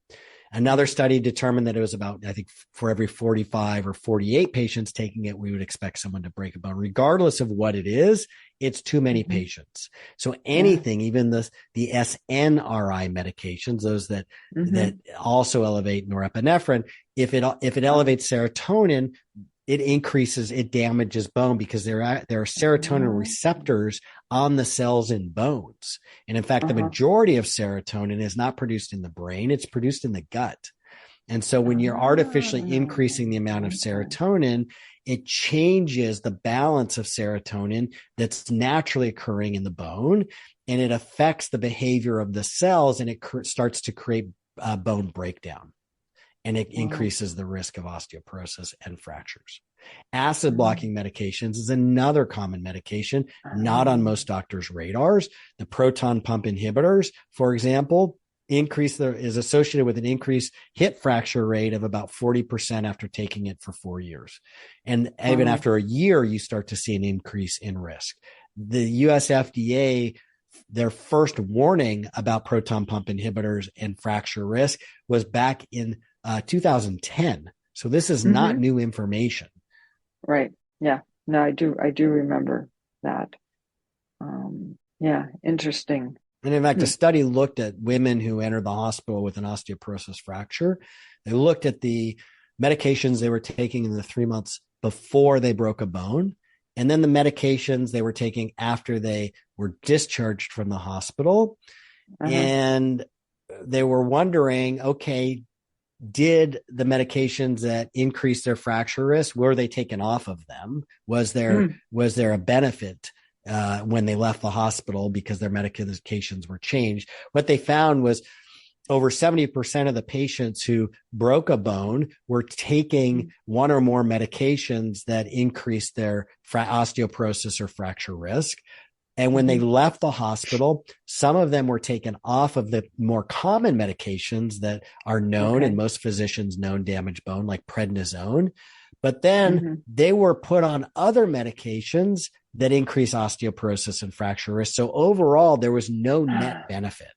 Another study determined that it was about, I think, for every 45 or 48 patients taking it, we would expect someone to break a bone. Regardless of what it is, it's too many patients. So anything, even the SNRI medications, those that also elevate norepinephrine, if it elevates serotonin, it damages bone, because there are serotonin receptors on the cells in bones. And in fact, the majority of serotonin is not produced in the brain, it's produced in the gut. And so when you're artificially increasing the amount of serotonin, it changes the balance of serotonin that's naturally occurring in the bone, and it affects the behavior of the cells, and it starts to create bone breakdown. And it increases the risk of osteoporosis and fractures. Acid blocking medications is another common medication, not on most doctors' radars. The proton pump inhibitors, for example, is associated with an increased hip fracture rate of about 40% after taking it for 4 years. And even after a year, you start to see an increase in risk. The US FDA, their first warning about proton pump inhibitors and fracture risk was back in 2010. So this is not new information. Right. Yeah. No, I do remember that. Yeah. Interesting. And in fact, a study looked at women who entered the hospital with an osteoporosis fracture. They looked at the medications they were taking in the 3 months before they broke a bone, and then the medications they were taking after they were discharged from the hospital. And they were wondering, okay, did the medications that increased their fracture risk, were they taken off of them? Was there a benefit when they left the hospital because their medications were changed? What they found was over 70% of the patients who broke a bone were taking one or more medications that increased their osteoporosis or fracture risk. And when they left the hospital, some of them were taken off of the more common medications that are known and most physicians known damage bone, like prednisone. But then they were put on other medications that increase osteoporosis and fracture risk. So overall, there was no net benefit.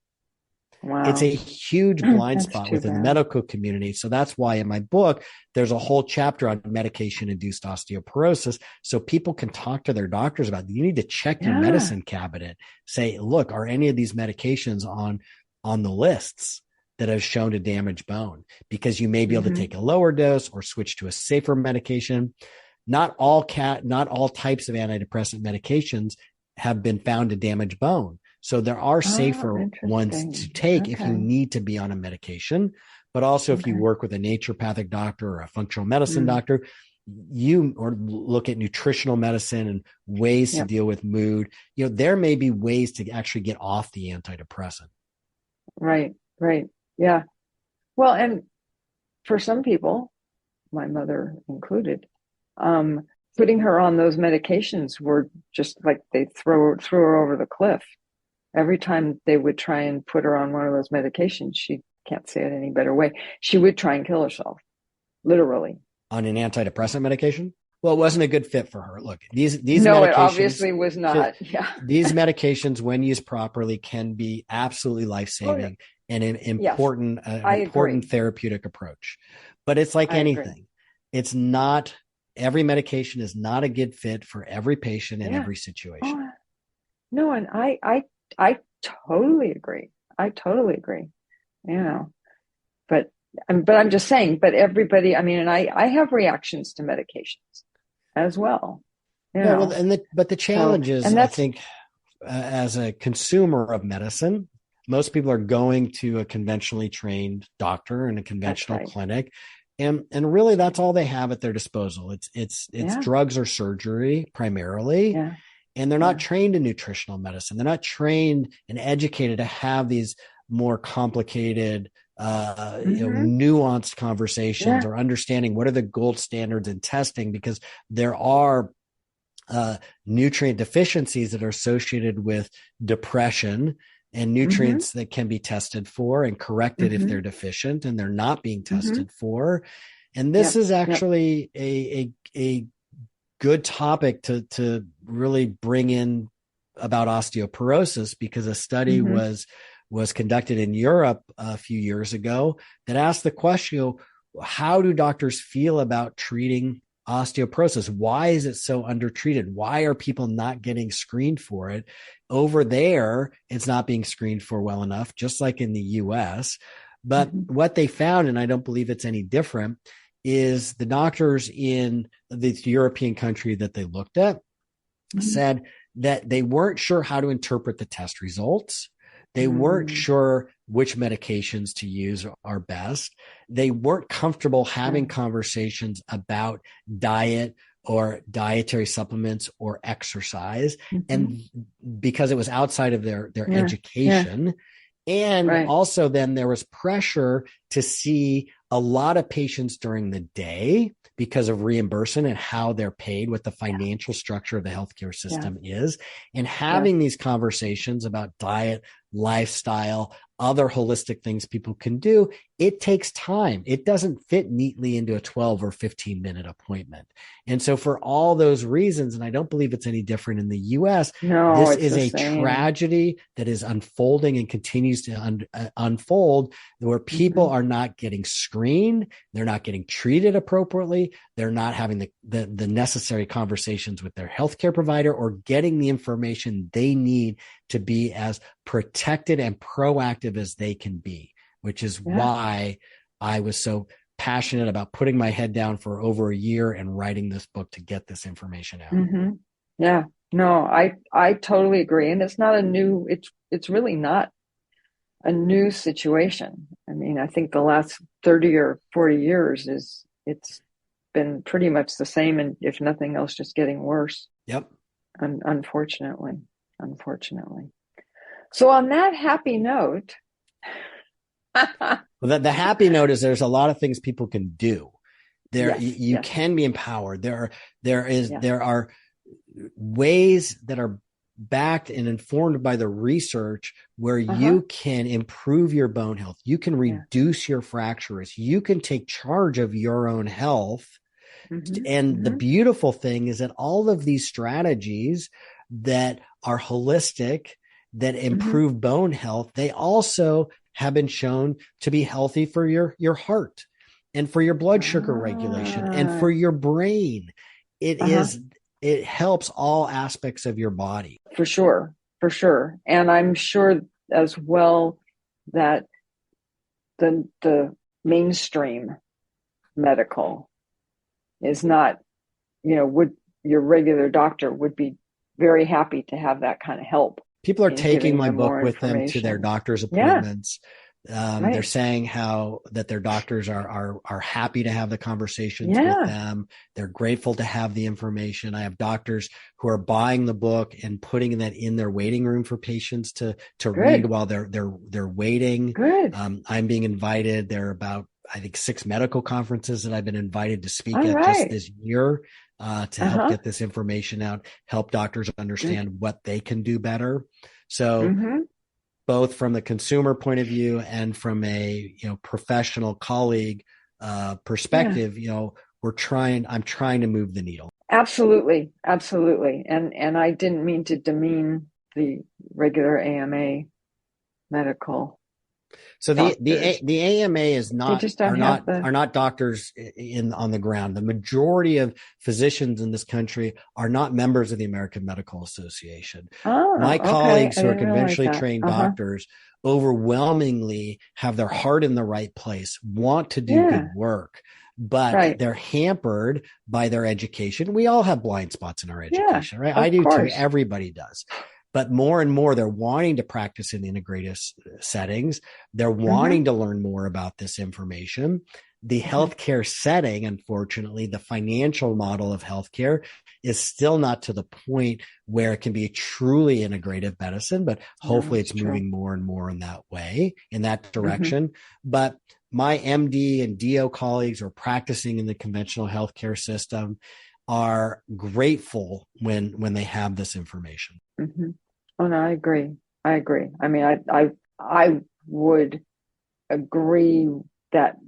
Wow. It's a huge blind spot within the medical community. So that's why in my book, there's a whole chapter on medication-induced osteoporosis. So people can talk to their doctors about it. You need to check your medicine cabinet. Say, look, are any of these medications on the lists that have shown to damage bone? Because you may be able to take a lower dose or switch to a safer medication. Not all types of antidepressant medications have been found to damage bone. So there are safer ones to take if you need to be on a medication, but also if you work with a naturopathic doctor or a functional medicine doctor, or look at nutritional medicine and ways to deal with mood. There may be ways to actually get off the antidepressant. Right. Yeah. Well, and for some people, my mother included, putting her on those medications were just like they threw her over the cliff. Every time they would try and put her on one of those medications, she can't say it any better way, she would try and kill herself, literally. On an antidepressant medication? Well, it wasn't a good fit for her. Look, these no, medications, it obviously was not. Yeah. These medications, when used properly, can be absolutely life-saving and an important, important therapeutic approach. But it's like anything. It's not, every medication is not a good fit for every patient in every situation. No, and I totally agree. But I'm just saying, but everybody, and I have reactions to medications as well. Well, but the challenge is, I think, as a consumer of medicine, most people are going to a conventionally trained doctor in a conventional clinic. And really that's all they have at their disposal. It's drugs or surgery primarily. Yeah. And they're not trained in nutritional medicine. They're not trained and educated to have these more complicated, nuanced conversations or understanding what are the gold standards in testing, because there are nutrient deficiencies that are associated with depression and nutrients that can be tested for and corrected if they're deficient and they're not being tested for. And this is actually a good topic to really bring in about osteoporosis, because a study was conducted in Europe a few years ago that asked the question, how do doctors feel about treating osteoporosis? Why is it so undertreated? Why are people not getting screened for it? Over there, it's not being screened for well enough, just like in the US. But what they found, and I don't believe it's any different, is the doctors in the European country that they looked at said that they weren't sure how to interpret the test results. They weren't sure which medications to use are best. They weren't comfortable having conversations about diet or dietary supplements or exercise. And because it was outside of their education. And also then there was pressure to see a lot of patients during the day because of reimbursement and how they're paid, what the financial structure of the healthcare system is. And having these conversations about diet, lifestyle, other holistic things people can do, it takes time. It doesn't fit neatly into a 12 or 15-minute appointment. And so for all those reasons, and I don't believe it's any different in the US, this is a tragedy that is unfolding and continues to unfold, where people are not getting screened, they're not getting treated appropriately, they're not having the necessary conversations with their healthcare provider or getting the information they need to be as protected and proactive as they can be, which is why I was so passionate about putting my head down for over a year and writing this book to get this information out. Yeah, no, I totally agree. And it's not it's really not a new situation. I think the last 30 or 40 years it's been pretty much the same. And if nothing else, just getting worse. Yep. Unfortunately. So on that happy note, Well, the happy note is there's a lot of things people can do. There, Yes, you yes. can be empowered. Yes. There are ways that are backed and informed by the research where you can improve your bone health. You can reduce your fracture risk. You can take charge of your own health. And the beautiful thing is that all of these strategies that are holistic, that improve bone health, they also have been shown to be healthy for your heart and for your blood sugar regulation and for your brain. It helps all aspects of your body. For sure. For sure. And I'm sure as well that the mainstream medical is not, would your regular doctor would be very happy to have that kind of help. People are taking my book with them to their doctor's appointments. They're saying how that their doctors are happy to have the conversations with them. They're grateful to have the information. I have doctors who are buying the book and putting that in their waiting room for patients to read while they're waiting. Good. I'm being invited. There are about, I think, 6 medical conferences that I've been invited to speak at just this year to help get this information out, help doctors understand what they can do better. So both from the consumer point of view and from a professional colleague perspective, I'm trying to move the needle. Absolutely. And I didn't mean to demean the regular AMA medical. So the AMA is are not doctors on the ground. The majority of physicians in this country are not members of the American Medical Association. My colleagues who are conventionally trained doctors overwhelmingly have their heart in the right place, want to do good work, but they're hampered by their education. We all have blind spots in our education, right? I do too. Everybody does. But more and more, they're wanting to practice in integrative settings. They're wanting to learn more about this information. The healthcare setting, unfortunately, the financial model of healthcare is still not to the point where it can be a truly integrative medicine, but hopefully it's moving more and more in that way, in that direction. But my MD and DO colleagues who are practicing in the conventional healthcare system are grateful when they have this information. Oh no, I agree. I mean, I would agree that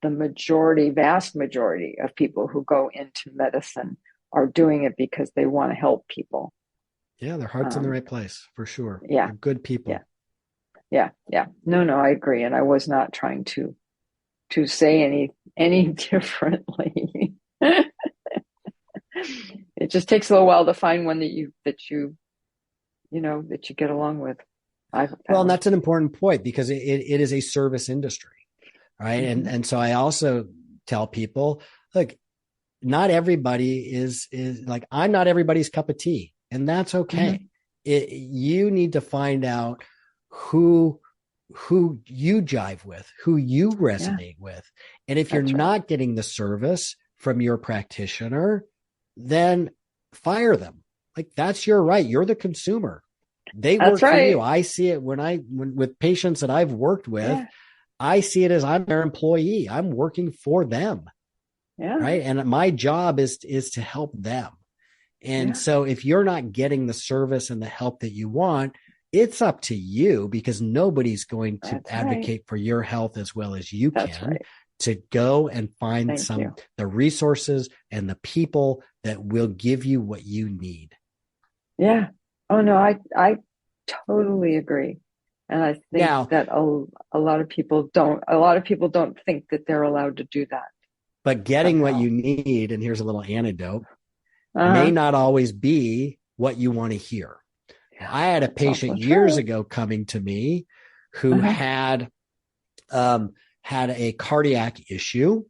the vast majority of people who go into medicine are doing it because they want to help people. Yeah, their heart's in the right place, for sure. Yeah. They're good people. Yeah. No, I agree. And I was not trying to say any differently. It just takes a little while to find one that you get along with. Well, and that's an important point because it is a service industry, right? And so I also tell people, look, not everybody is like, I'm not everybody's cup of tea, and that's okay. You need to find out who you jive with, who you resonate with. And if you're not getting the service from your practitioner, then fire them. Like, that's your right. You're the consumer. They work for you. I see it when with patients that I've worked with, I see it as I'm their employee. I'm working for them. Yeah. Right. And my job is to help them. And so if you're not getting the service and the help that you want, it's up to you, because nobody's going to advocate for your health as well as you can, to go and find the resources and the people that will give you what you need. Yeah. Oh no, I totally agree. And I think that a lot of people don't think that they're allowed to do that. But getting what you need, and here's a little anecdote, may not always be what you want to hear. I had a patient years ago coming to me who had a cardiac issue,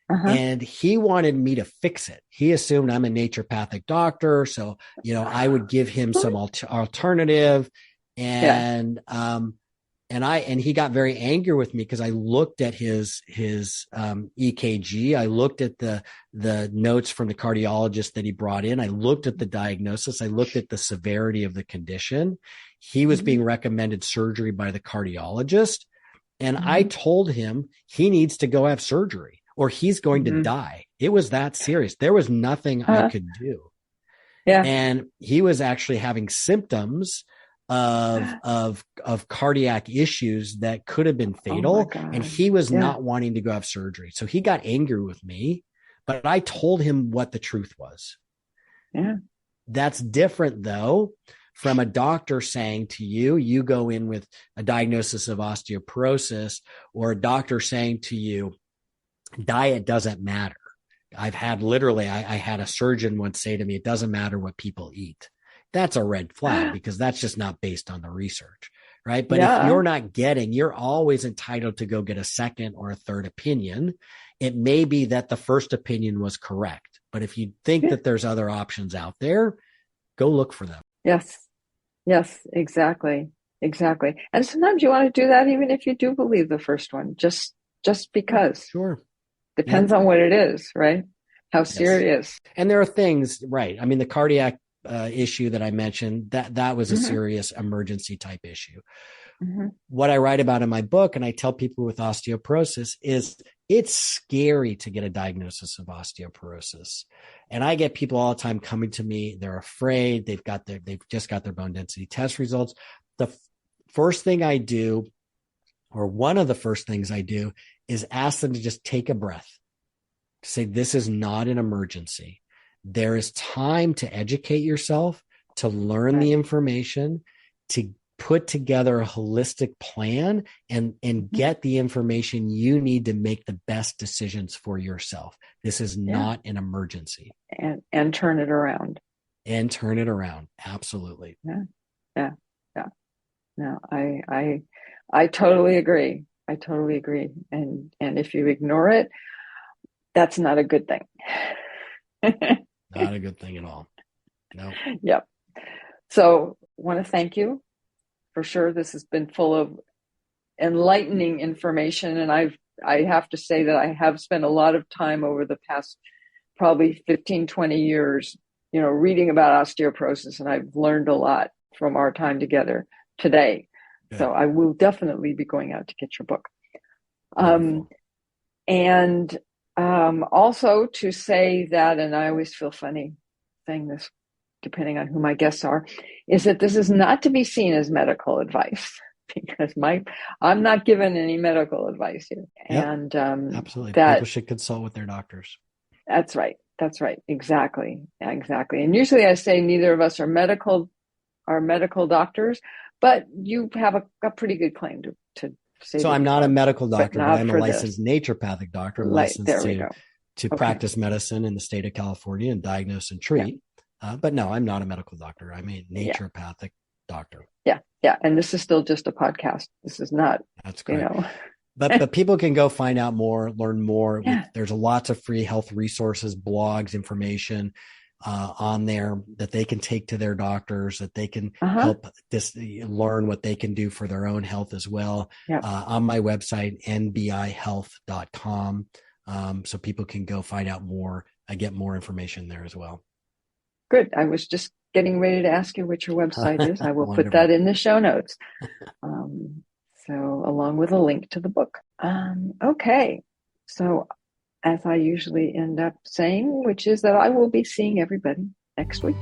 and he wanted me to fix it. He assumed I'm a naturopathic doctor, so I would give him some alternative, and he got very angry with me because I looked at his EKG. I looked at the notes from the cardiologist that he brought in. I looked at the diagnosis. I looked at the severity of the condition. He was being recommended surgery by the cardiologist. And I told him he needs to go have surgery or he's going to die. It was that serious. There was nothing I could do. Yeah. And he was actually having symptoms of cardiac issues that could have been fatal. And he was not wanting to go have surgery. So he got angry with me, but I told him what the truth was. Yeah. That's different though from a doctor saying to you, you go in with a diagnosis of osteoporosis, or a doctor saying to you, diet doesn't matter. I've had literally, I had a surgeon once say to me, it doesn't matter what people eat. That's a red flag because that's just not based on the research, right? But if you're not getting, you're always entitled to go get a second or a third opinion. It may be that the first opinion was correct, but if you think that there's other options out there, go look for them. Yes, exactly. And sometimes you want to do that even if you do believe the first one, just because. Sure. Depends on what it is, right? How serious. And there are things, right? I mean, the cardiac issue that I mentioned, that was a serious emergency type issue. What I write about in my book, and I tell people with osteoporosis, is it's scary to get a diagnosis of osteoporosis. And I get people all the time coming to me. They're afraid. They've just got their bone density test results. The first thing I do, or one of the first things I do, is ask them to just take a breath, to say, this is not an emergency. There is time to educate yourself, to learn the information, to put together a holistic plan and get the information you need to make the best decisions for yourself. This is not an emergency. And turn it around. Absolutely. Yeah. No, I totally agree. And if you ignore it, that's not a good thing. Not a good thing at all. No. Yep. So want to thank you for sure. This has been full of enlightening information. And I have to say that I have spent a lot of time over the past probably 15, 20 years, reading about osteoporosis. And I've learned a lot from our time together today. Yeah. So I will definitely be going out to get your book. And also to say that, and I always feel funny saying this, depending on who my guests are, is that this is not to be seen as medical advice, because I'm not given any medical advice here. Yep. And absolutely, people should consult with their doctors. That's right. Exactly. And usually I say neither of us are medical doctors, but you have a pretty good claim to say. So I'm not a medical doctor, but I'm a licensed naturopathic doctor. I'm licensed to practice medicine in the state of California and diagnose and treat. But no, I'm not a medical doctor. I'm a naturopathic doctor. Yeah. And this is still just a podcast. This is not. That's great. But people can go find out more, learn more. Yeah. There's lots of free health resources, blogs, information on there that they can take to their doctors, that they can help learn what they can do for their own health as well. Yep. On my website, nbihealth.com. So people can go find out more. I get more information there as well. Good. I was just getting ready to ask you what your website is. I will put that in the show notes. So along with a link to the book. Okay. So as I usually end up saying, which is that I will be seeing everybody next week.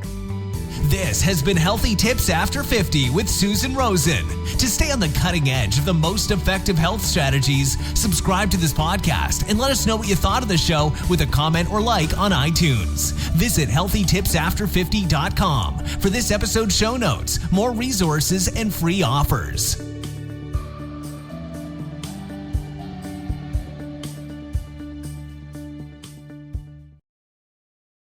This has been Healthy Tips After 50 with Susan Rosen. To stay on the cutting edge of the most effective health strategies, subscribe to this podcast and let us know what you thought of the show with a comment or like on iTunes. Visit healthytipsafter50.com for this episode's show notes, more resources, and free offers.